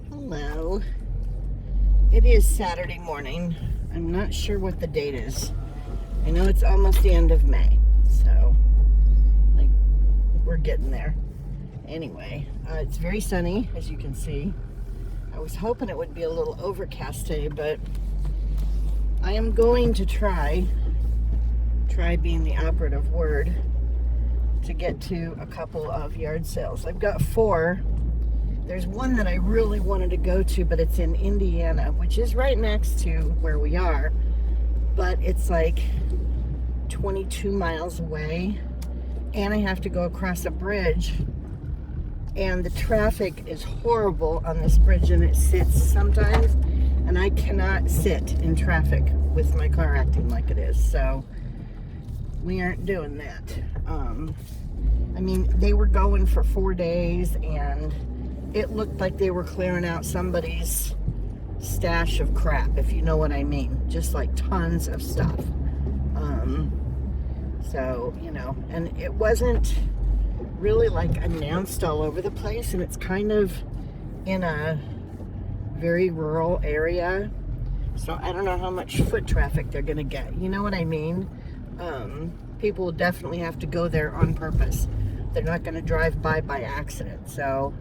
Hello. It is Saturday morning. I'm not sure what the date is. I know it's almost the end of May, so like we're getting there. Anyway, it's very sunny, as you can see. I was hoping it would be a little overcast today, but I am going to try being the operative word, to get to a couple of yard sales. I've got 4. There's one that I really wanted to go to, but it's in Indiana, which is right next to where we are, but it's like 22 miles away, and I have to go across a bridge, and the traffic is horrible on this bridge, and it sits sometimes, and I cannot sit in traffic with my car acting like it is, so we aren't doing that. I mean, they were going for 4 days, and it looked like they were clearing out somebody's stash of crap, if you know what I mean. Just like tons of stuff. So, you know, and it wasn't really like announced all over the place, and it's kind of in a very rural area. So I don't know how much foot traffic they're gonna get. You know what I mean? People will definitely have to go there on purpose. They're not gonna drive by accident. So,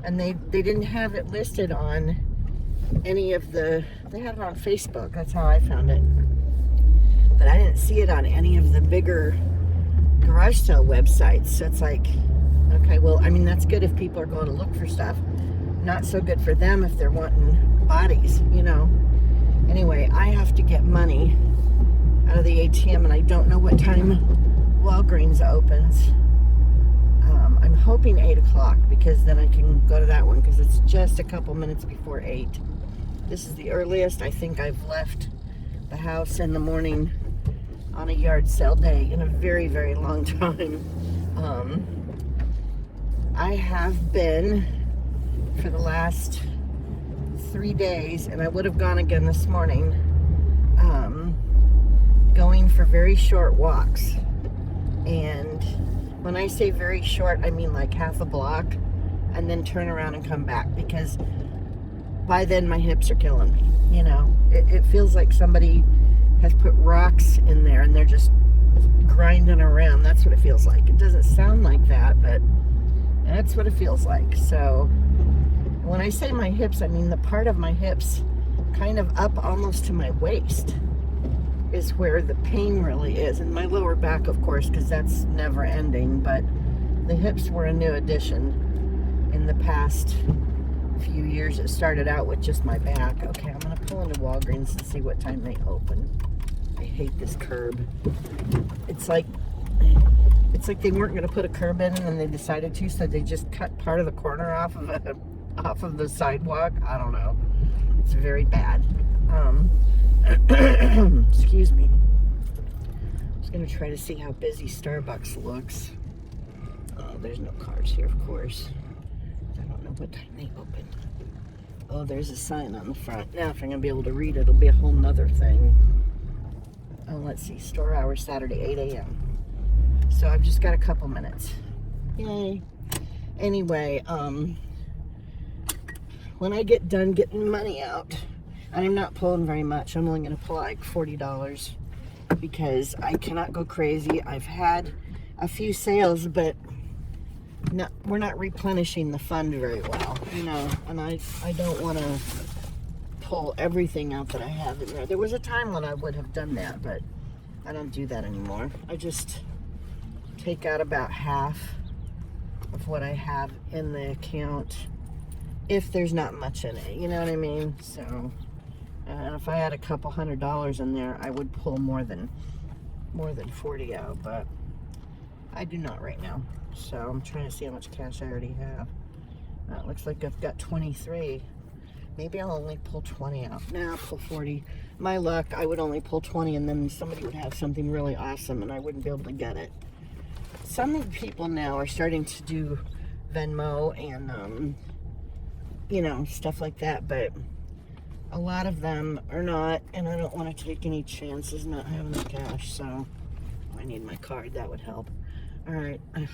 and they didn't have it listed on any of the, they had it on Facebook, that's how I found it, but I didn't see it on any of the bigger garage sale websites. So it's like, okay, well, I mean, that's good if people are going to look for stuff, not so good for them if they're wanting bodies, you know. Anyway, I have to get money out of the ATM, and I don't know what time Walgreens opens. I'm hoping 8 o'clock, because then I can go to that one, because it's just a couple minutes before 8. This is the earliest I think I've left the house in the morning on a yard sale day in a very, very long time. I have been for the last 3 days, and I would have gone again this morning, going for very short walks. And when I say very short, I mean like half a block, and then turn around and come back, because by then my hips are killing me, you know. It feels like somebody has put rocks in there and they're just grinding around. That's what it feels like. It doesn't sound like that, but that's what it feels like. So when I say my hips, I mean the part of my hips kind of up almost to my waist is where the pain really is. And my lower back, of course, because that's never ending, but the hips were a new addition in the past few years. It started out with just my back. Okay, I'm gonna pull into Walgreens and see what time they open. I hate this curb. It's like they weren't gonna put a curb in, and they decided to, so they just cut part of the corner off of the sidewalk. I don't know. It's very bad. Excuse me. I was gonna try to see how busy Starbucks looks. Oh, there's no cars here, of course. I don't know what time they open. Oh, there's a sign on the front. Now, if I'm gonna be able to read it, it'll be a whole nother thing. Oh, let's see. Store hours Saturday, 8 a.m. So I've just got a couple minutes. Yay. Anyway, when I get done getting money out, I'm not pulling very much. I'm only going to pull like $40, because I cannot go crazy. I've had a few sales, but we're not replenishing the fund very well, you know, and I don't want to pull everything out that I have in there. There was a time when I would have done that, but I don't do that anymore. I just take out about half of what I have in the account, if there's not much in it, you know what I mean? So, and if I had a couple $100 in there, I would pull more than 40 out, but I do not right now. So I'm trying to see how much cash I already have. It looks like I've got 23. Maybe I'll only pull 20 out. Nah, I'll pull 40. My luck, I would only pull 20, and then somebody would have something really awesome, and I wouldn't be able to get it. Some of the people now are starting to do Venmo and, you know, stuff like that, but a lot of them are not, and I don't want to take any chances not having the cash, so I need my card. That would help. All right, I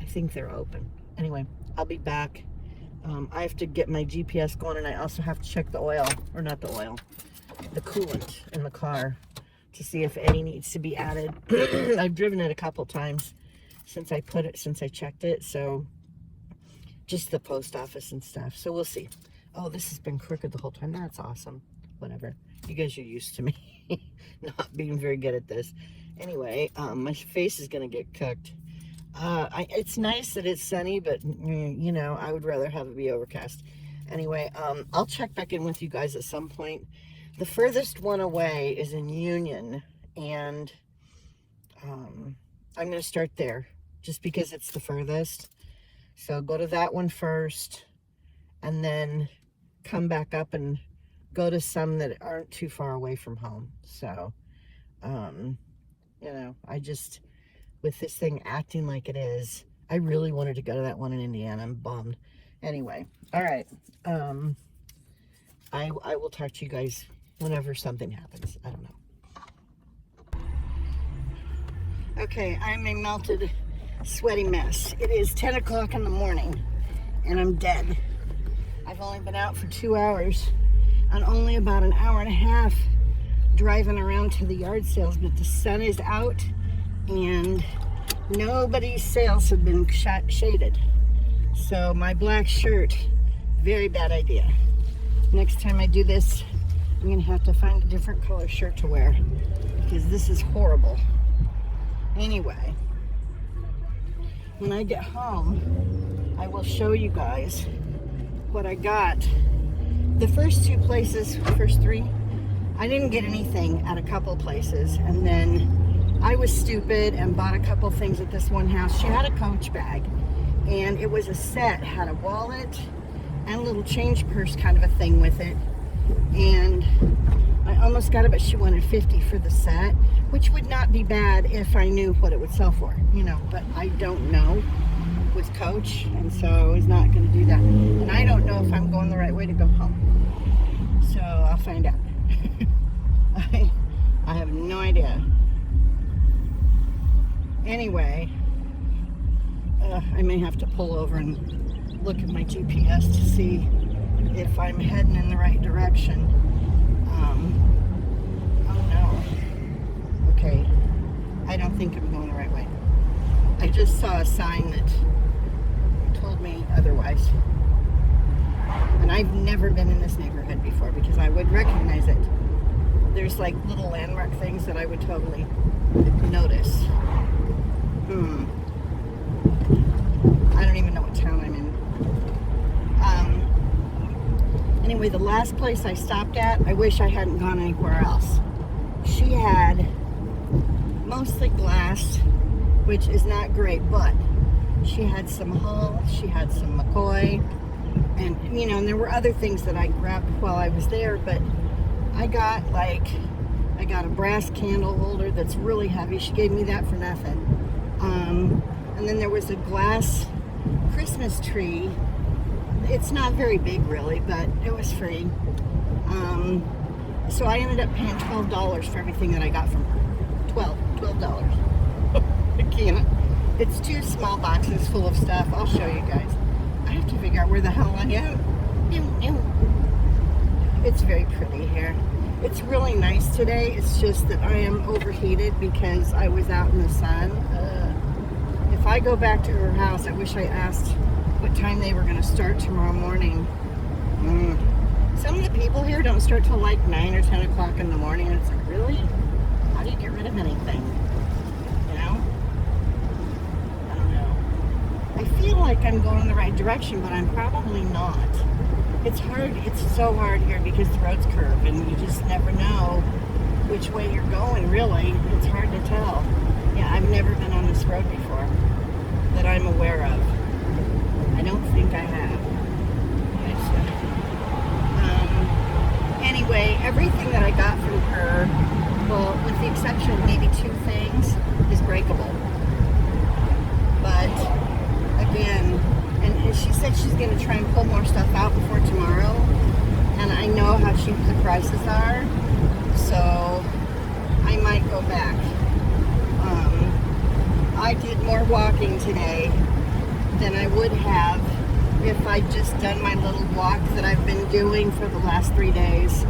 think they're open. Anyway, I'll be back. I have to get my GPS going, and I also have to check the oil, or not the oil, the coolant in the car to see if any needs to be added. I've driven it a couple times since I checked it, so just the post office and stuff. So we'll see. Oh, this has been crooked the whole time. That's awesome. Whatever. You guys are used to me not being very good at this. Anyway, my face is gonna get cooked. It's nice that it's sunny, but you know, I would rather have it be overcast. Anyway, I'll check back in with you guys at some point. The furthest one away is in Union, and I'm going to start there just because it's the furthest. So go to that one first, and then come back up and go to some that aren't too far away from home. So, you know, with this thing acting like it is, I really wanted to go to that one in Indiana. I'm bummed. Anyway, all right. I will talk to you guys whenever something happens. I don't know. Okay, I'm a melted, sweaty mess. It is 10 o'clock in the morning, and I'm dead. I've only been out for 2 hours, and only about an hour and a half driving around to the yard sales, but the sun is out, and nobody's sales have been shaded. So my black shirt, very bad idea. Next time I do this, I'm gonna have to find a different color shirt to wear because this is horrible. Anyway, when I get home, I will show you guys what I got. The first three, I didn't get anything at a couple places, and then I was stupid and bought a couple things at this one house. She had a Coach bag, and it was a set, had a wallet and a little change purse kind of a thing with it, and I almost got it, but she wanted $50 for the set, which would not be bad if I knew what it would sell for, you know, but I don't know with Coach, and so I was not going to do that, and I don't know if I'm going the right way to go home, so I'll find out. I have no idea. Anyway, I may have to pull over and look at my GPS to see if I'm heading in the right direction. Oh no. Okay, I don't think I'm going the right way. I just saw a sign that told me otherwise. And I've never been in this neighborhood before because I would recognize it. There's like little landmark things that I would totally notice. I don't even know what town I'm in. Anyway, the last place I stopped at, I wish I hadn't gone anywhere else. She had mostly glass, which is not great, but she had some Hull, she had some McCoy, and you know, and there were other things that I grabbed while I was there, but I got a brass candle holder that's really heavy. She gave me that for nothing. And then there was a glass Christmas tree. It's not very big really, but it was free. So I ended up paying $12 for everything that I got from her. $12. I can't. It's 2 small boxes full of stuff. I'll show you guys. I have to figure out where the hell I am. It's very pretty here. It's really nice today. It's just that I am overheated because I was out in the sun. If I go back to her house, I wish I asked what time they were going to start tomorrow morning. Some of the people here don't start till like 9 or 10 o'clock in the morning. And it's like, really? How do you get rid of anything? You know? I don't know. I feel like I'm going in the right direction, but I'm probably not. It's hard. It's so hard here because the road's curved and you just never know which way you're going, really. It's hard to tell. Yeah, I've never been on this road before that I'm aware of. I don't think I have. Anyway, everything that I got from her, well, with the exception of maybe 2 things, is breakable. But, again, and she said she's going to try and pull more stuff out before tomorrow. And I know how cheap the prices are. So I might go back. I did more walking today than I would have if I'd just done my little walk that I've been doing for the last 3 days.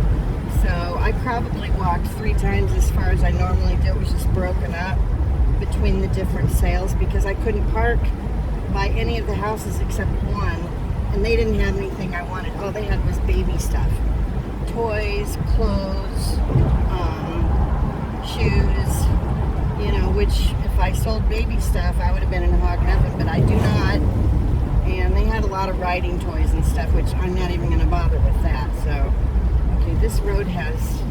So I probably walked 3 times as far as I normally do. It was just broken up between the different sales because I couldn't park by any of the houses except one, and they didn't have anything I wanted. All they had was baby stuff. Toys, clothes, shoes, you know, which if I sold baby stuff, I would have been in hog heaven, but I do not. And they had a lot of riding toys and stuff, which I'm not even going to bother with that. So, okay, this road has,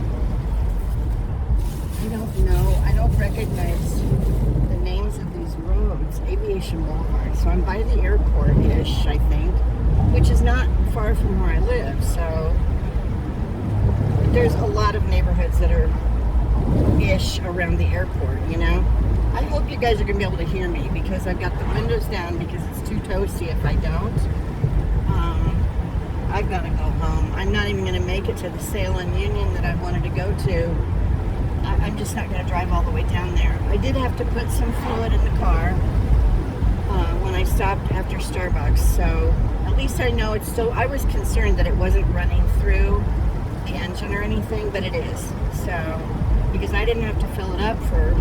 I don't know, I don't recognize the names of these roads. Aviation Boulevard. So I'm by the airport-ish, I think, which is not far from where I live. So there's a lot of neighborhoods that are ish around the airport, you know. I hope you guys are gonna be able to hear me because I've got the windows down because it's too toasty if I don't. I've got to go home. I'm not even gonna make it to the sale in Union that I wanted to go to. I'm just not gonna drive all the way down there. I did have to put some fluid in the car when I stopped after Starbucks, so at least I know it's still. I was concerned that it wasn't running through the engine or anything, but it is. So because I didn't have to fill it up for,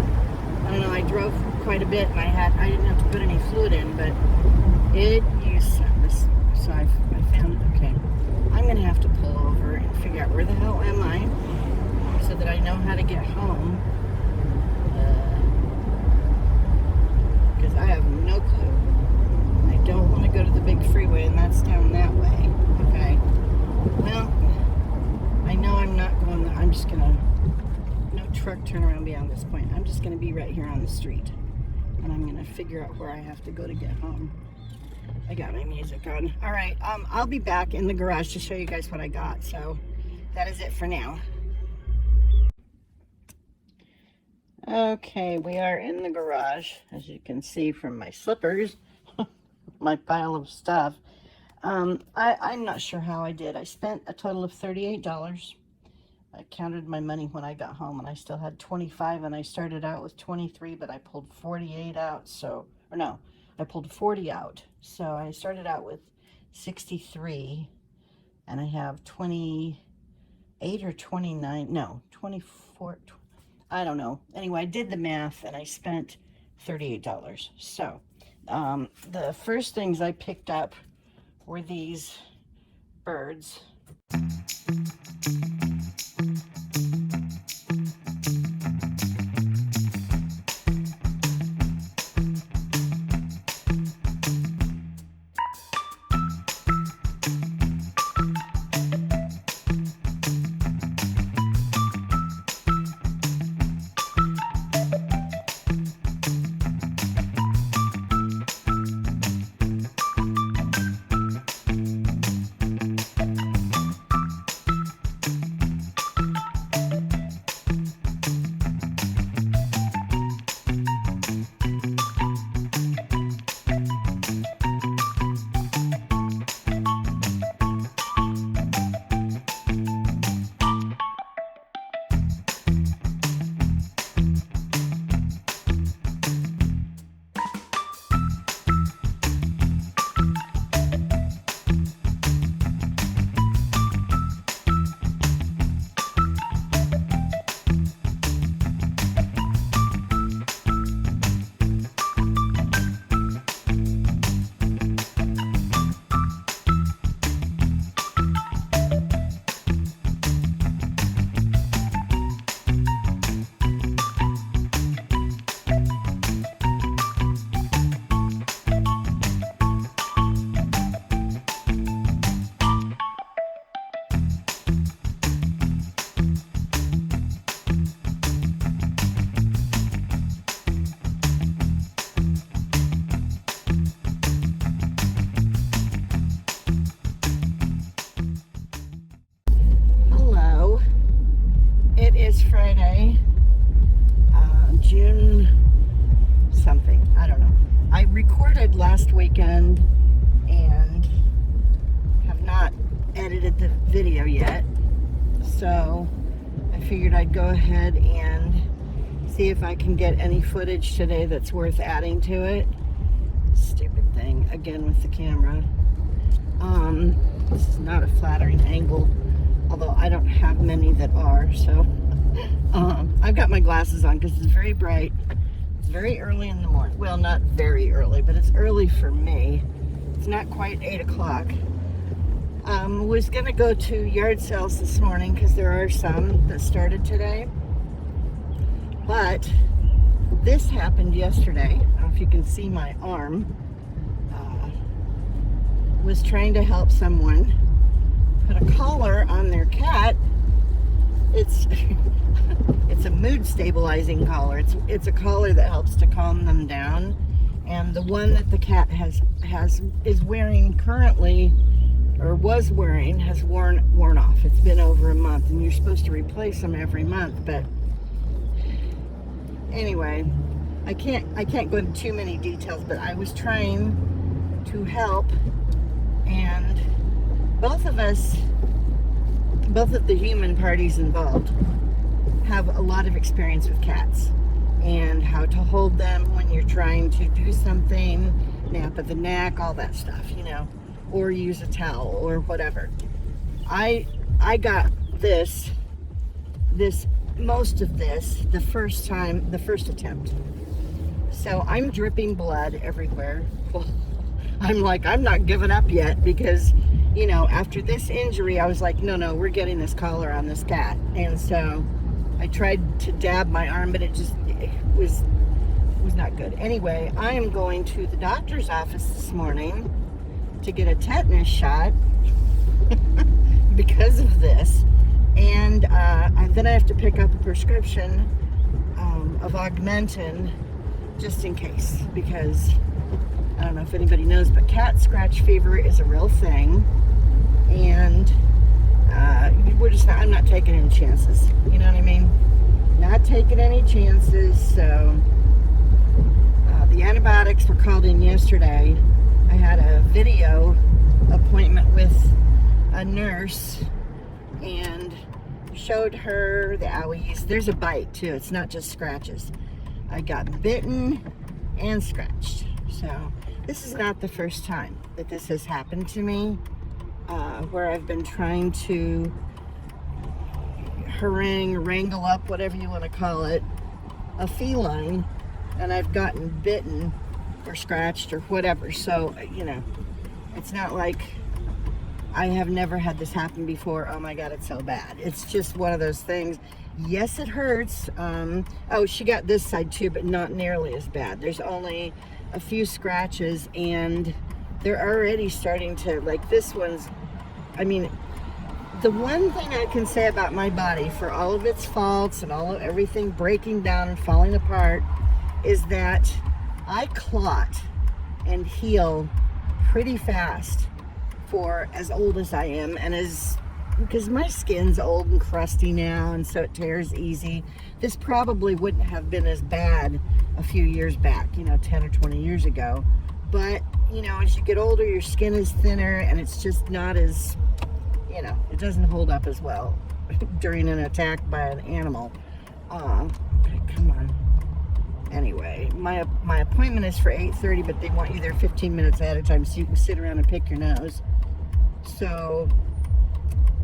I don't know, I drove quite a bit and I didn't have to put any fluid in, but it used this. So I found it. Okay, I'm gonna have to pull over and figure out where the hell am I so that I know how to get home, because I have no clue. I don't want to go to the big freeway, and that's down that way. Okay, well, I know I'm not going there. I'm just gonna, no truck turnaround beyond this point. I'm just gonna be right here on the street, and I'm gonna figure out where I have to go to get home. I got my music on. All right, I'll be back in the garage to show you guys what I got. So that is it for now. Okay, we are in the garage, as you can see from my slippers, my pile of stuff. I'm not sure how I did. I spent a total of $38. I counted my money when I got home, and I still had 25, and I started out with 23, but I pulled 48 out, so, or no, I pulled 40 out. So I started out with 63, and I have 28 or 29, no, 24, I don't know. Anyway, I did the math, and I spent $38. So the first things I picked up were these birds. It is Friday, June something, I don't know. I recorded last weekend and have not edited the video yet, so I figured I'd go ahead and See if I can get any footage today that's worth adding to it. Stupid thing, again with the camera. This is not a flattering angle, although I don't have many that are, so I've got my glasses on because it's very bright. It's very early in the morning. Well, not very early, but it's early for me. It's not quite 8 o'clock. Was gonna go to yard sales this morning because there are some that started today. But this happened yesterday. I don't know if you can see my arm. Was trying to help someone put a collar on their cat. It's it's a mood stabilizing collar. It's a collar that helps to calm them down. And the one that the cat is wearing currently, or was wearing, has worn off. It's been over a month, and you're supposed to replace them every month. But anyway, I can't go into too many details. But I was trying to help. And both of the human parties involved have a lot of experience with cats and how to hold them when you're trying to do something, nap at the neck, all that stuff, you know, or use a towel or whatever. I got most of this the first attempt. So I'm dripping blood everywhere. I'm like, I'm not giving up yet because, you know, after this injury, I was like, no, we're getting this collar on this cat. And so I tried to dab my arm, but it was not good. Anyway, I am going to the doctor's office this morning to get a tetanus shot because of this. And then I have to pick up a prescription of Augmentin just in case, because I don't know if anybody knows, but cat scratch fever is a real thing, and I'm not taking any chances. You know what I mean? Not taking any chances. So the antibiotics were called in yesterday. I had a video appointment with a nurse and showed her the owies. There's a bite too. It's not just scratches. I got bitten and scratched. So this is not the first time that this has happened to me, where I've been trying to wrangle up, whatever you want to call it, a feline, and I've gotten bitten or scratched or whatever. So, you know, it's not like I have never had this happen before. Oh my God, it's so bad. It's just one of those things. Yes, it hurts. Oh, she got this side too, but not nearly as bad. There's only a few scratches, and they're already starting to, like, this one's, I mean, the one thing I can say about my body, for all of its faults and everything breaking down and falling apart, is that I clot and heal pretty fast for as old as I am, and because my skin's old and crusty now, and so it tears easy. This probably wouldn't have been as bad a few years back, 10 or 20 years ago. But, as you get older, your skin is thinner, and it's just not as, it doesn't hold up as well during an attack by an animal. Come on. Anyway, my appointment is for 8:30, but they want you there 15 minutes ahead of time so you can sit around and pick your nose. So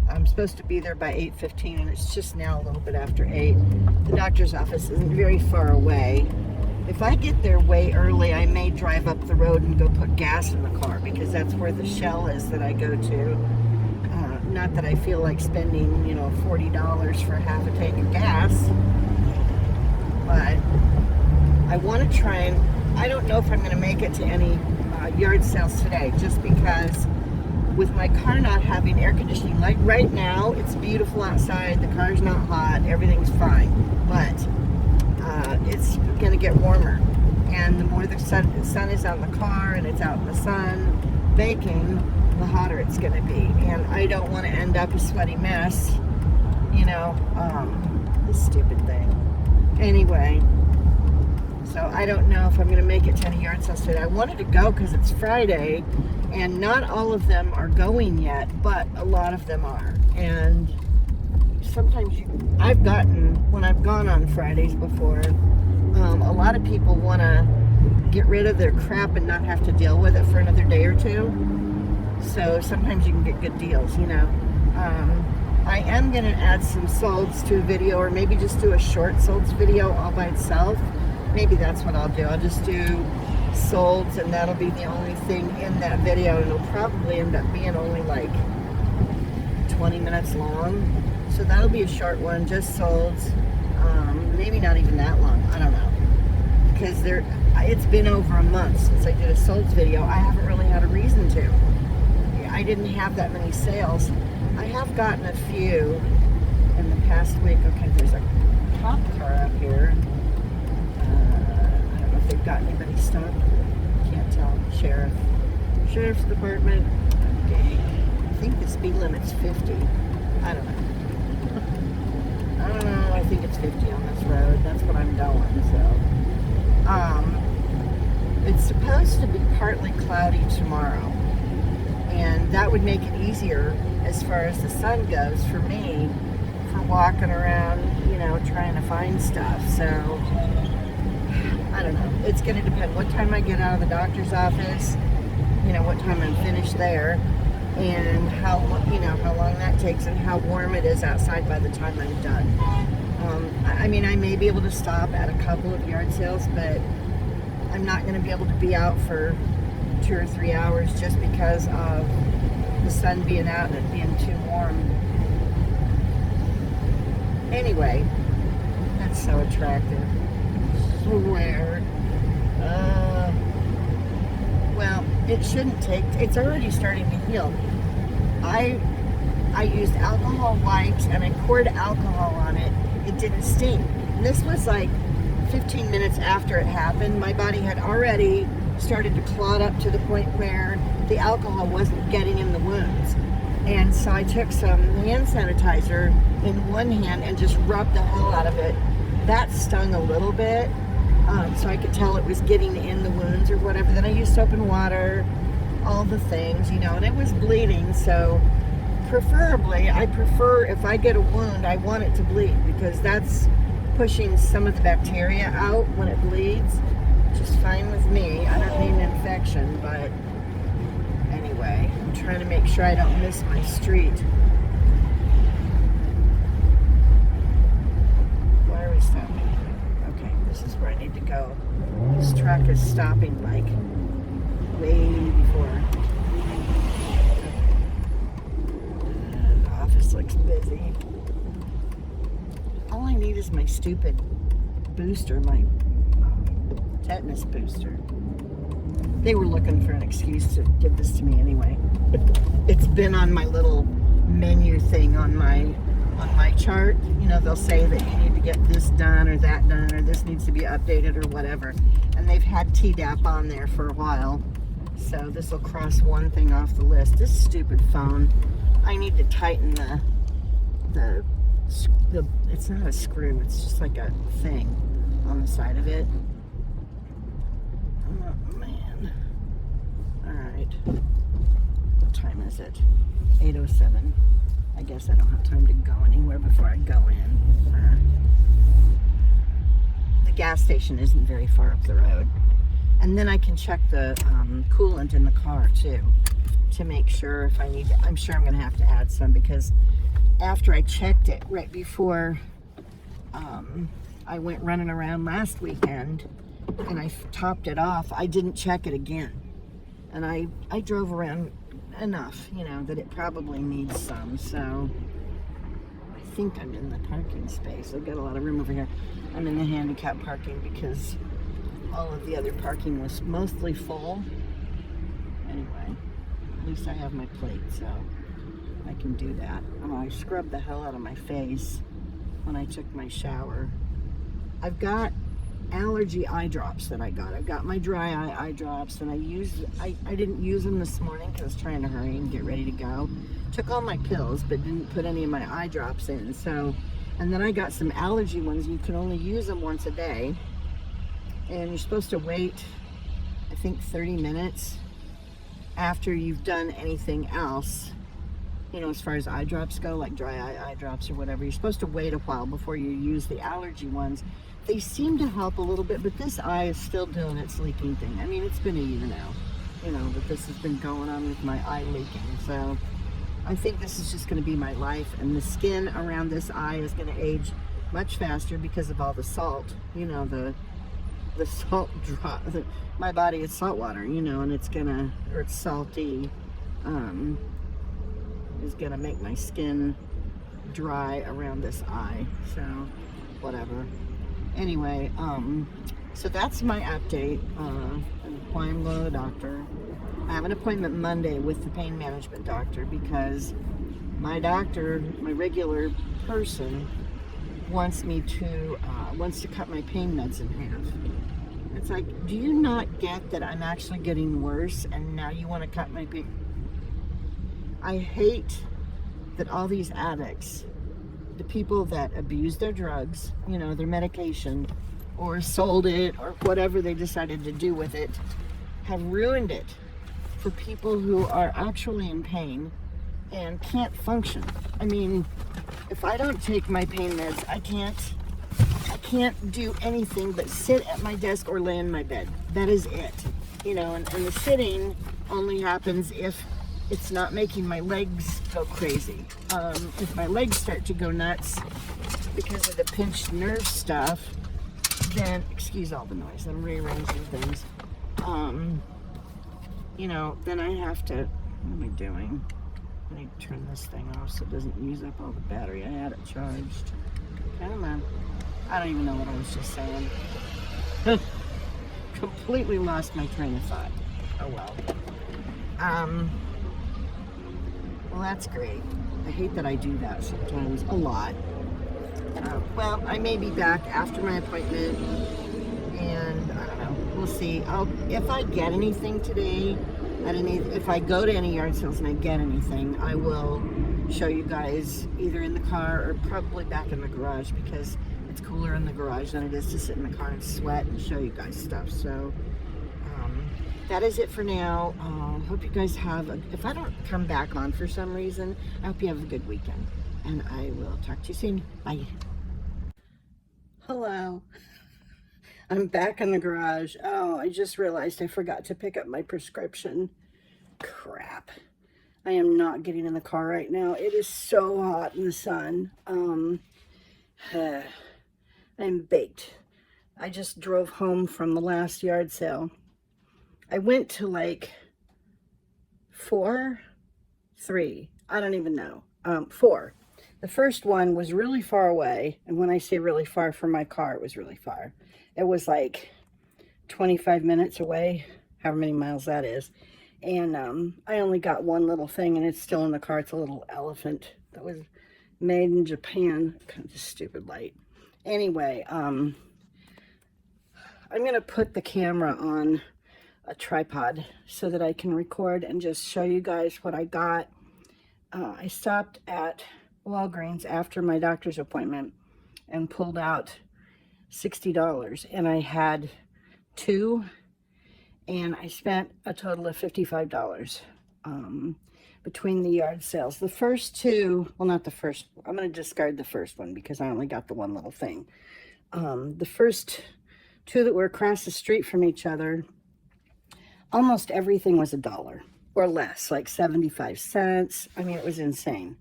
I'm supposed to be there by 8:15, and it's just now a little bit after 8. The doctor's office isn't very far away. If I get there way early, I may drive up the road and go put gas in the car, because that's where the Shell is that I go to. Not that I feel like spending, $40 for half a tank of gas, but I want to try and, I don't know if I'm going to make it to any yard sales today, just because with my car not having air conditioning, like right now, it's beautiful outside, the car's not hot, everything's fine, but it's going to get warmer, and the more the sun is on the car and it's out in the sun baking, the hotter it's going to be, and I don't want to end up a sweaty mess, this stupid thing. Anyway, so I don't know if I'm going to make it to any yard sales today. I wanted to go because it's Friday, and not all of them are going yet, but a lot of them are. And sometimes I've gotten, when I've gone on Fridays before, a lot of people want to get rid of their crap and not have to deal with it for another day or two. So sometimes you can get good deals, you know. I am going to add some solds to a video, or maybe just do a short solds video all by itself. Maybe that's what I'll do. I'll just do solds, and that'll be the only thing in that video. And it'll probably end up being only like 20 minutes long. So that'll be a short one, just solds. Maybe not even that long. I don't know. Because it's been over a month since I did a solds video. I haven't really had a reason to. I didn't have that many sales. I have gotten a few in the past week. Okay, there's a cop car up here. I don't know if they've got anybody stopped. Can't tell. Sheriff's Department. Okay. I think the speed limit's 50. I don't know. I think it's 50 on this road. That's what I'm going, so. It's supposed to be partly cloudy tomorrow. And that would make it easier as far as the sun goes for me for walking around, you know, trying to find stuff. So, I don't know. It's going to depend what time I get out of the doctor's office, you know, what time I'm finished there, and how long that takes and how warm it is outside by the time I'm done. I mean, I may be able to stop at a couple of yard sales, but I'm not going to be able to be out for 2 or 3 hours just because of the sun being out and it being too warm. Anyway, that's so attractive. Swear. Well, it shouldn't take. It's already starting to heal. I used alcohol wipes and I poured alcohol on it. It didn't sting. And this was like 15 minutes after it happened. My body had already started to clot up to the point where the alcohol wasn't getting in the wounds. And so I took some hand sanitizer in one hand and just rubbed the hell out of it. That stung a little bit, so I could tell it was getting in the wounds or whatever. Then I used soap and water, all the things, you know, and it was bleeding. So preferably, I prefer if I get a wound, I want it to bleed, because that's pushing some of the bacteria out when it bleeds. Just fine with me. I don't need an infection, but anyway, I'm trying to make sure I don't miss my street. Why are we stopping? Okay, this is where I need to go. This truck is stopping like way before. The office looks busy. All I need is my stupid booster, my tetanus booster. They were looking for an excuse to give this to me anyway. It's been on my little menu thing on my chart. You know, they'll say that you need to get this done or that done, or this needs to be updated or whatever. And they've had Tdap on there for a while. So this will cross one thing off the list. This stupid phone. I need to tighten the it's not a screw, it's just like a thing on the side of it. Oh man. Alright. What time is it? 8:07. I guess I don't have time to go anywhere before I go in. The gas station isn't very far up the road. And then I can check the coolant in the car too, to make sure if I need to. I'm sure I'm going to have to add some, because after I checked it right before I went running around last weekend and I topped it off, I didn't check it again. And I drove around enough, you know, that it probably needs some. So I think I'm in the parking space. I've got a lot of room over here. I'm in the handicap parking because all of the other parking was mostly full. Anyway, at least I have my plate, so I can do that. Oh, I scrubbed the hell out of my face when I took my shower. I've got allergy eye drops that I got. I've got my dry eye drops, and I didn't use them this morning because I was trying to hurry and get ready to go. Took all my pills, but didn't put any of my eye drops in. So, and then I got some allergy ones. You can only use them once a day, and you're supposed to wait, I think, 30 minutes after you've done anything else you know, as far as eye drops go, like dry eye drops or whatever. You're supposed to wait a while before you use the allergy ones. They seem to help a little bit, but this eye is still doing its leaking thing. I mean, it's been a year now, you know, that this has been going on with my eye leaking. So I think this is just going to be my life, and the skin around this eye is going to age much faster because of all the salt, you know, the salt drop. My body is salt water, you know, and it's salty, is gonna make my skin dry around this eye. So whatever. Anyway, so that's my update on why I'm going to the doctor. I have an appointment Monday with the pain management doctor because my doctor, my regular person, wants to cut my pain meds in half. It's like, do you not get that I'm actually getting worse and now you want to cut my pain? I hate that all these addicts, the people that abuse their drugs, you know, their medication, or sold it, or whatever they decided to do with it, have ruined it for people who are actually in pain and can't function. I mean, if I don't take my pain meds, I can't do anything but sit at my desk or lay in my bed. That is it. You know, and the sitting only happens if it's not making my legs go crazy. If my legs start to go nuts because of the pinched nerve stuff, then, excuse all the noise, I'm rearranging things. You know, then I have to, what am I doing? I need to turn this thing off so it doesn't use up all the battery. I had it charged. Come on. I don't even know what I was just saying. Completely lost my train of thought. Oh well. Well, that's great. I hate that I do that sometimes, a lot. Well, I may be back after my appointment, and I don't know. We'll see. If I get anything today, if I go to any yard sales and I get anything, I will show you guys either in the car or probably back in the garage, because it's cooler in the garage than it is to sit in the car and sweat and show you guys stuff. So that is it for now. Hope you guys have if I don't come back on for some reason, I hope you have a good weekend, and I will talk to you soon. Bye. Hello. I'm back in the garage. Oh, I just realized I forgot to pick up my prescription. Crap. I am not getting in the car right now. It is so hot in the sun. I'm baked. I just drove home from the last yard sale. I went to like 3, I don't even know, 4. The first one was really far away, and when I say really far from my car, it was really far. It was like 25 minutes away, however many miles that is, and I only got one little thing, and it's still in the car. It's a little elephant that was made in Japan. Kind of stupid light. Anyway, I'm going to put the camera on a tripod so that I can record and just show you guys what I got. I stopped at Walgreens after my doctor's appointment and pulled out $60, and I had 2, and I spent a total of $55 between the yard sales. The first 2, well, not the first, I'm going to discard the first one because I only got the one little thing. The first 2 that were across the street from each other, almost everything was $1 or less, like 75 cents. I mean, it was insane.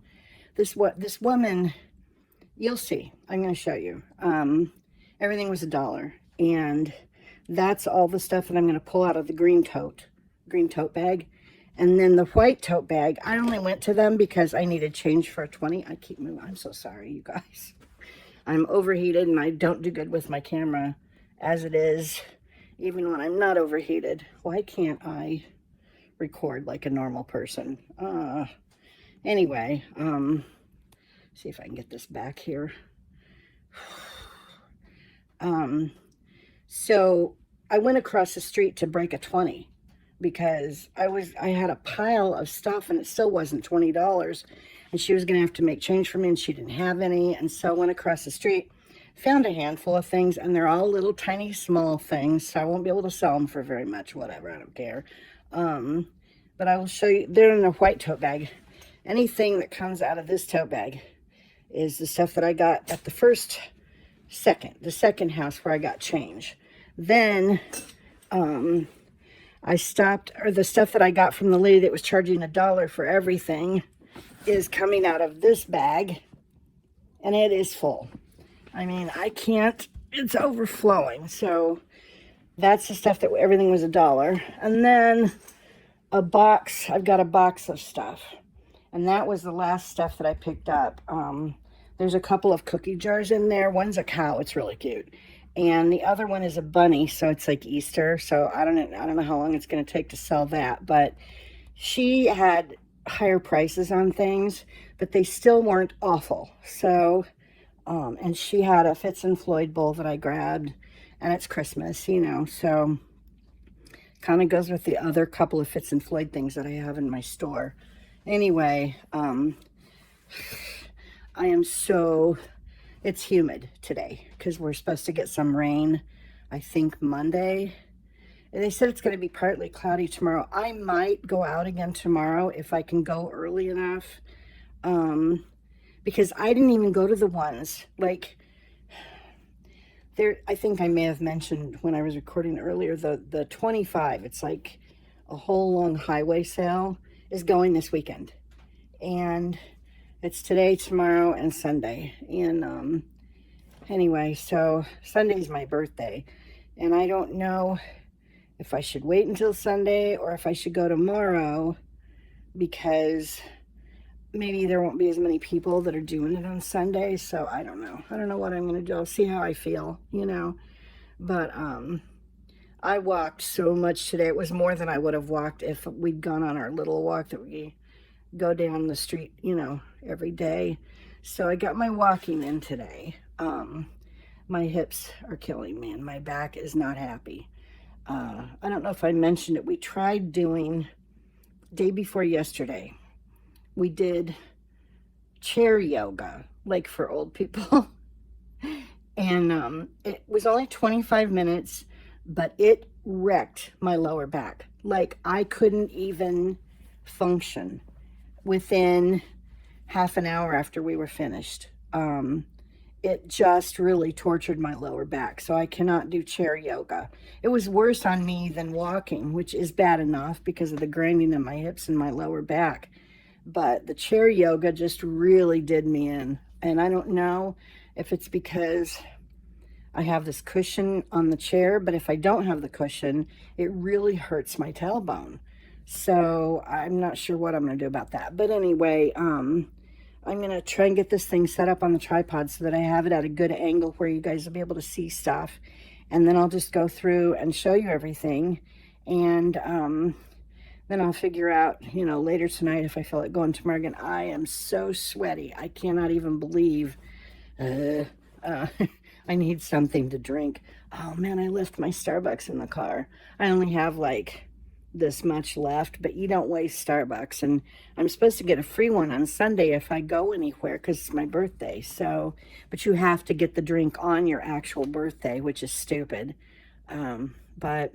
This woman, you'll see, I'm going to show you. Everything was $1, and that's all the stuff that I'm going to pull out of the green tote bag. And then the white tote bag, I only went to them because I needed change for a 20. I keep moving. I'm so sorry, you guys. I'm overheated, and I don't do good with my camera as it is, even when I'm not overheated. Why can't I record like a normal person? Anyway, see if I can get this back here. So I went across the street to break a 20 because I had a pile of stuff, and it still wasn't $20, and she was going to have to make change for me, and she didn't have any. And so I went across the street, found a handful of things, and they're all little tiny small things, so I won't be able to sell them for very much. Whatever, I don't care. But I will show you. They're in a white tote bag. anything that comes out of this tote bag is the stuff that I got at the second house where I got change. Then I stopped, or the stuff that I got from the lady that was charging $1 for everything is coming out of this bag, and it is full. I mean, I can't, it's overflowing. So that's the stuff that everything was $1. And then a box, I've got a box of stuff, and that was the last stuff that I picked up. There's a couple of cookie jars in there. One's a cow, it's really cute, and the other one is a bunny, so it's like Easter. So I don't know how long it's going to take to sell that, but she had higher prices on things, but they still weren't awful. So and she had a Fitz and Floyd bowl that I grabbed, and it's Christmas, you know, so kind of goes with the other couple of Fitz and Floyd things that I have in my store. Anyway, I am so, it's humid today because we're supposed to get some rain, I think Monday. And they said it's going to be partly cloudy tomorrow. I might go out again tomorrow if I can go early enough. Because I didn't even go to the ones, like, there, I think I may have mentioned when I was recording earlier, the 25, it's like a whole long highway sale, is going this weekend. And it's today, tomorrow, and Sunday. And anyway, so Sunday's my birthday. And I don't know if I should wait until Sunday or if I should go tomorrow, because maybe there won't be as many people that are doing it on Sunday. So I don't know. I don't know what I'm going to do. I'll see how I feel, you know. But I walked so much today. It was more than I would have walked if we'd gone on our little walk that we go down the street, you know, every day. So I got my walking in today. My hips are killing me and my back is not happy. I don't know if I mentioned it. We tried doing, day before yesterday, we did chair yoga, like for old people. And it was only 25 minutes, but it wrecked my lower back. Like, I couldn't even function within half an hour after we were finished. It just really tortured my lower back, so I cannot do chair yoga. It was worse on me than walking, which is bad enough because of the grinding in my hips and my lower back. But the chair yoga just really did me in. And I don't know if it's because I have this cushion on the chair, but if I don't have the cushion, it really hurts my tailbone. So I'm not sure what I'm going to do about that. But anyway, I'm going to try and get this thing set up on the tripod so that I have it at a good angle where you guys will be able to see stuff. And then I'll just go through and show you everything. And then I'll figure out, you know, later tonight if I feel like going tomorrow again. I am so sweaty. I cannot even believe I need something to drink. Oh, man, I left my Starbucks in the car. I only have like this much left, but you don't waste Starbucks. And I'm supposed to get a free one on Sunday if I go anywhere because it's my birthday. So, but you have to get the drink on your actual birthday, which is stupid. But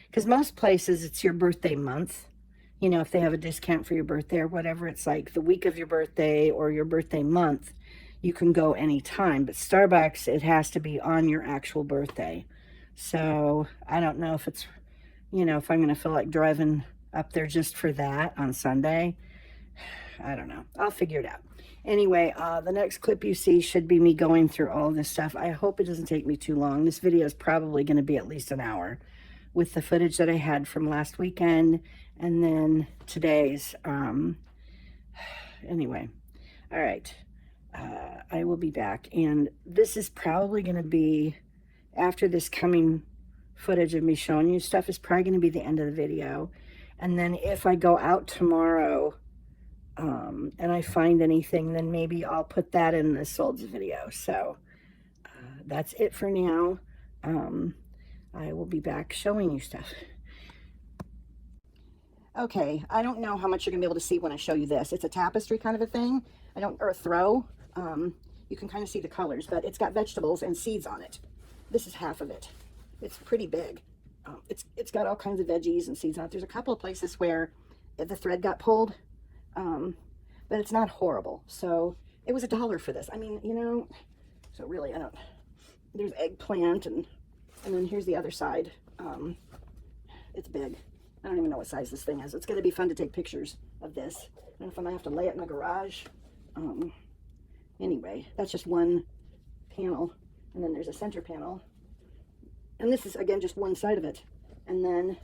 because most places it's your birthday month. You know, if they have a discount for your birthday or whatever, it's like the week of your birthday or your birthday month, you can go anytime. But Starbucks, it has to be on your actual birthday. So I don't know if it's, you know, if I'm going to feel like driving up there just for that on Sunday. I don't know. I'll figure it out. Anyway, the next clip you see should be me going through all this stuff. I hope it doesn't take me too long. This video is probably going to be at least an hour with the footage that I had from last weekend and then today's. Anyway, all right. I will be back. And this is probably going to be, after this coming footage of me showing you stuff, is probably going to be the end of the video. And then if I go out tomorrow and I find anything, then maybe I'll put that in the Solds video. So that's it for now. I will be back showing you stuff. Okay, I don't know how much you're gonna be able to see when I show you this. It's a tapestry kind of a thing. Or a throw. You can kind of see the colors, but it's got vegetables and seeds on it. This is half of it. It's pretty big. It's got all kinds of veggies and seeds on it. There's a couple of places where the thread got pulled. but it's not horrible. So it was $1 for this. I mean, you know, so really, I don't, there's eggplant, and then here's the other side. It's big. I don't even know what size this thing is. It's going to be fun to take pictures of this. I don't know if I might have to lay it in the garage. Anyway, that's just one panel, and then there's a center panel, and this is again just one side of it, and then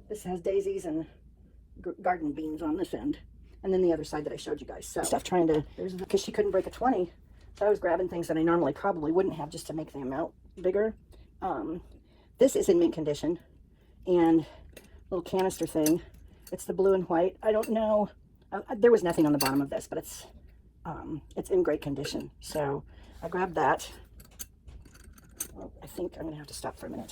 this has daisies and garden beans on this end, and then the other side that I showed you guys. So stuff trying to, because she couldn't break a 20, so I was grabbing things that I normally probably wouldn't have just to make the amount bigger. This is in mint condition, and little canister thing, it's the blue and white. I don't know, there was nothing on the bottom of this, but it's in great condition, so I grabbed that. Well, I think I'm gonna have to stop for a minute.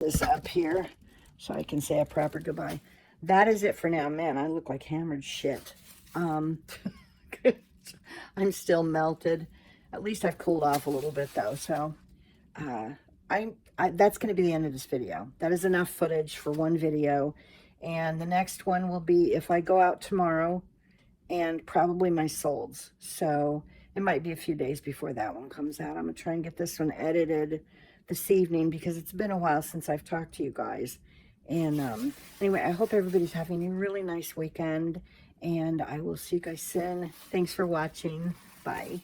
This up here so I can say a proper goodbye. That is it for now. Man, I look like hammered shit. I'm still melted. At least I've cooled off a little bit though. So that's going to be the end of this video. That is enough footage for one video, and the next one will be if I go out tomorrow, and probably my solds. So it might be a few days before that one comes out. I'm gonna try and get this one edited this evening because it's been a while since I've talked to you guys. And anyway, I hope everybody's having a really nice weekend, and I will see you guys soon. Thanks for watching. Bye.